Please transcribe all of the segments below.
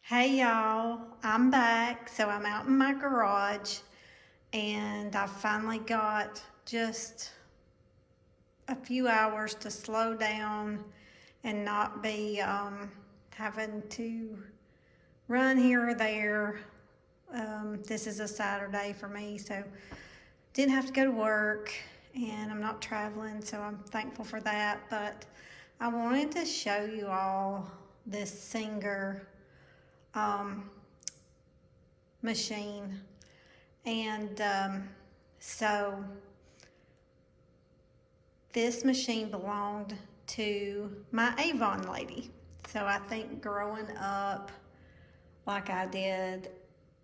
Hey y'all, I'm back. So I'm out in my garage and I finally got just a few hours to slow down and not be having to run here or there. This is a Saturday for me, so didn't have to go to work and I'm not traveling, so I'm thankful for that. But I wanted to show you all this Singer machine. And so this machine belonged to my Avon lady. So I think growing up like I did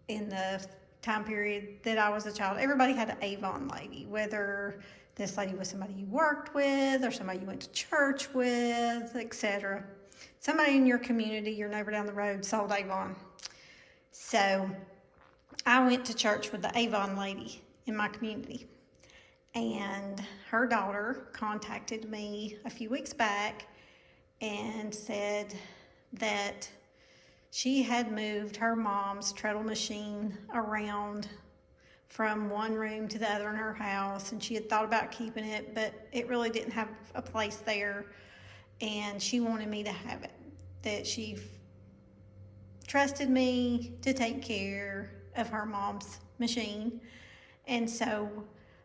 in the time period that I was a child, everybody had an Avon lady, whether this lady was somebody you worked with or somebody you went to church with, etc. Somebody in your community, your neighbor down the road sold Avon. So I went to church with the Avon lady in my community, and her daughter contacted me a few weeks back and said that she had moved her mom's treadle machine around from one room to the other in her house, and she had thought about keeping it, but it really didn't have a place there, and she wanted me to have it, that she trusted me to take care of her mom's machine. And so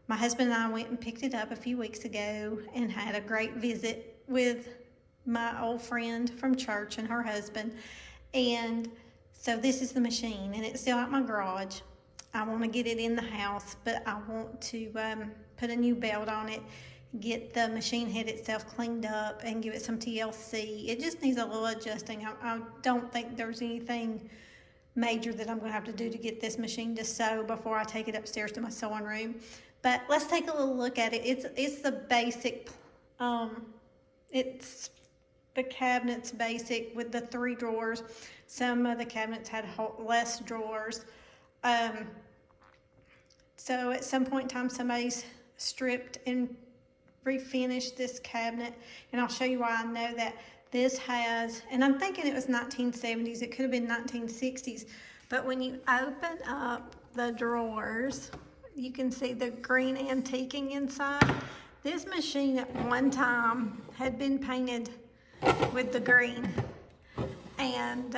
my husband and I went and picked it up a few weeks ago and had a great visit with my old friend from church and her husband. And so this is the machine, and it's still out in my garage. I want to get it in the house, but I want to put a new belt on it, get the machine head itself cleaned up, and give it some TLC. It just needs a little adjusting. I don't think there's anything major that I'm going to have to do to get this machine to sew before I take it upstairs to my sewing room. But let's take a little look at it. It's the basic, it's the cabinets basic with the 3 drawers. Some of the cabinets had less drawers. So at some point in time, somebody's stripped and refinished this cabinet, and I'll show you why I know that. This has, and I'm thinking it was 1970s, it could have been 1960s, but when you open up the drawers, you can see the green antiquing inside. This machine at one time had been painted with the green, and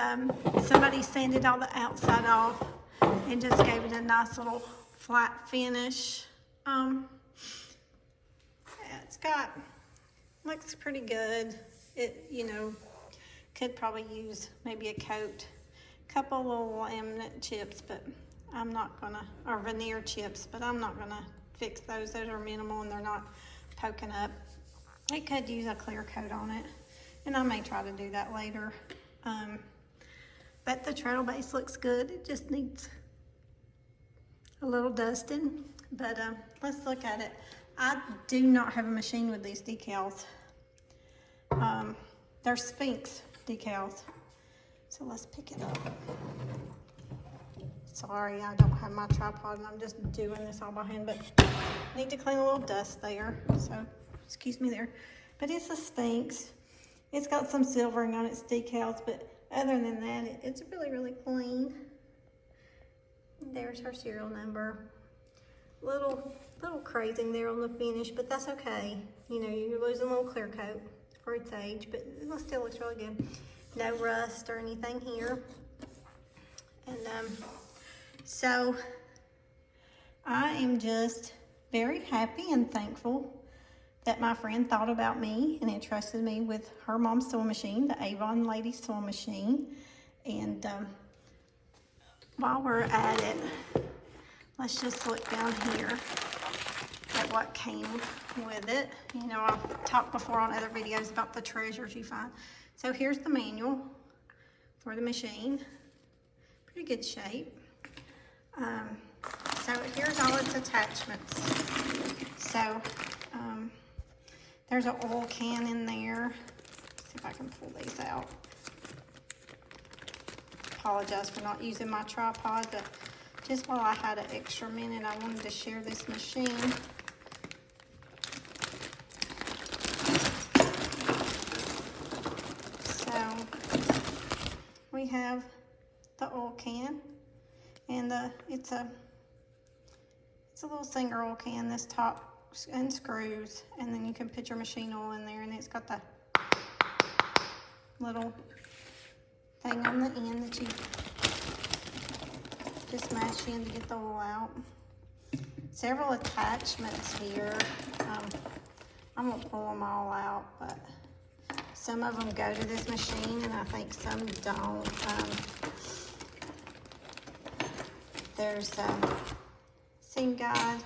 somebody sanded all the outside off and just gave it a nice little flat finish. It's got, looks pretty good. It, could probably use maybe a coat, couple little laminate chips, but I'm not gonna, or veneer chips, but I'm not gonna fix those. Those are minimal and they're not poking up. It could use a clear coat on it, and I may try to do that later. But the treadle base looks good. It just needs a little dusting, but let's look at it. I do not have a machine with these decals. They're Sphinx decals. So let's pick it up. Sorry, I don't have my tripod and I'm just doing this all by hand, but I need to clean a little dust there. So excuse me there. But it's a Sphinx. It's got some silvering on its decals, but other than that, it's really, really clean. There's her serial number. Little crazing there on the finish, but that's okay. You're losing a little clear coat for its age, but it still looks really good. No rust or anything here. And so I am just very happy and thankful that my friend thought about me and entrusted me with her mom's sewing machine, the Avon Lady sewing machine. And while we're at it, let's just look down here at what came with it. I've talked before on other videos about the treasures you find. So here's the manual for the machine. Pretty good shape. So here's all its attachments. So there's an oil can in there. Let's see if I can pull these out. Apologize for not using my tripod, but just while I had an extra minute, I wanted to share this machine. So we have the oil can. And it's a little Singer oil can. This top unscrews, and then you can put your machine oil in there, and it's got the little thing on the end that you just mash in to get the oil out. Several attachments here. I'm gonna pull them all out, but some of them go to this machine, and I think some don't. There's seam guide.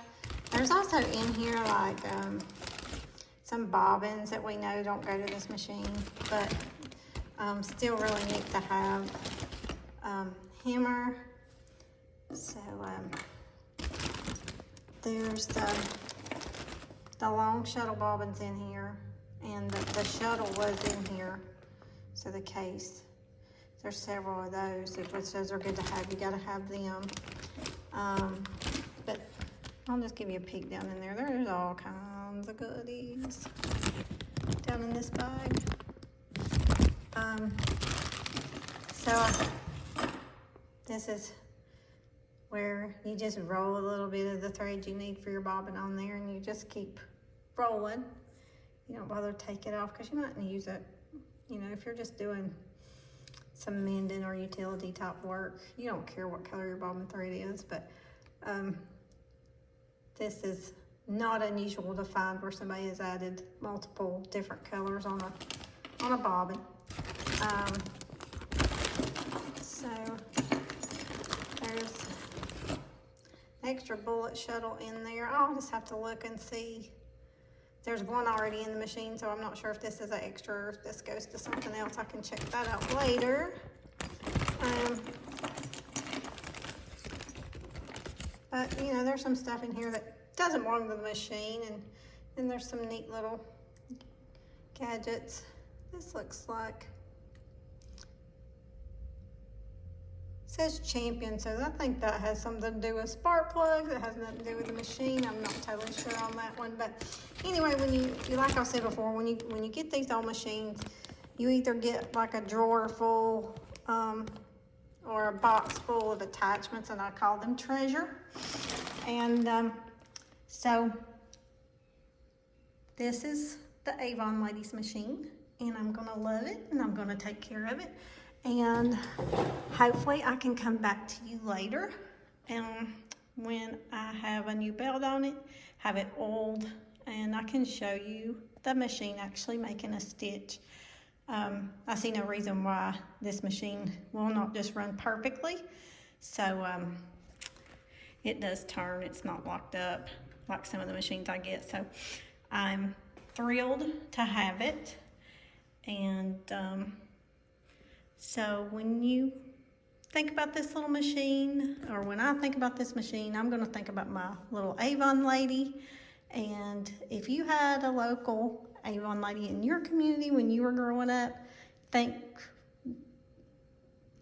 There's also in here like some bobbins that we know don't go to this machine, but still really neat to have. Hammer. So there's the long shuttle bobbins in here, and the shuttle was in here. So the case. There's several of those, which those are good to have. You gotta have them. But I'll just give you a peek down in there. There's all kinds of goodies down in this bag. So this is where you just roll a little bit of the thread you need for your bobbin on there, and you just keep rolling. You don't bother to take it off because you might use it, you know, if you're just doing some mending or utility type work. You don't care what color your bobbin thread is, but this is not unusual to find where somebody has added multiple different colors on a bobbin. So there's an extra bullet shuttle in there. I'll just have to look and see. There's one already in the machine, so I'm not sure if this is an extra or if this goes to something else. I can check that out later. But, you know, there's some stuff in here that doesn't belong to the machine, and then there's some neat little gadgets. This looks like, it says Champion, so I think that has something to do with spark plugs. It has nothing to do with the machine. I'm not totally sure on that one, but anyway, when you like I said before, when you get these old machines, you either get like a drawer full or a box full of attachments, and I call them treasure. And so this is the Avon Lady's machine, and I'm gonna love it, and I'm gonna take care of it. And hopefully I can come back to you later when I have a new belt on it, have it oiled, and I can show you the machine actually making a stitch. I see no reason why this machine will not just run perfectly. So it does turn. It's not locked up like some of the machines I get. So I'm thrilled to have it. And so when you think about this little machine, or when I think about this machine, I'm going to think about my little Avon Lady. And if you had a local Avon Lady in your community when you were growing up, think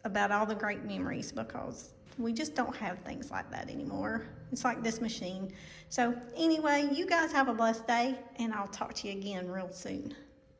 about all the great memories, because we just don't have things like that anymore. It's like this machine. So anyway, you guys have a blessed day, and I'll talk to you again real soon.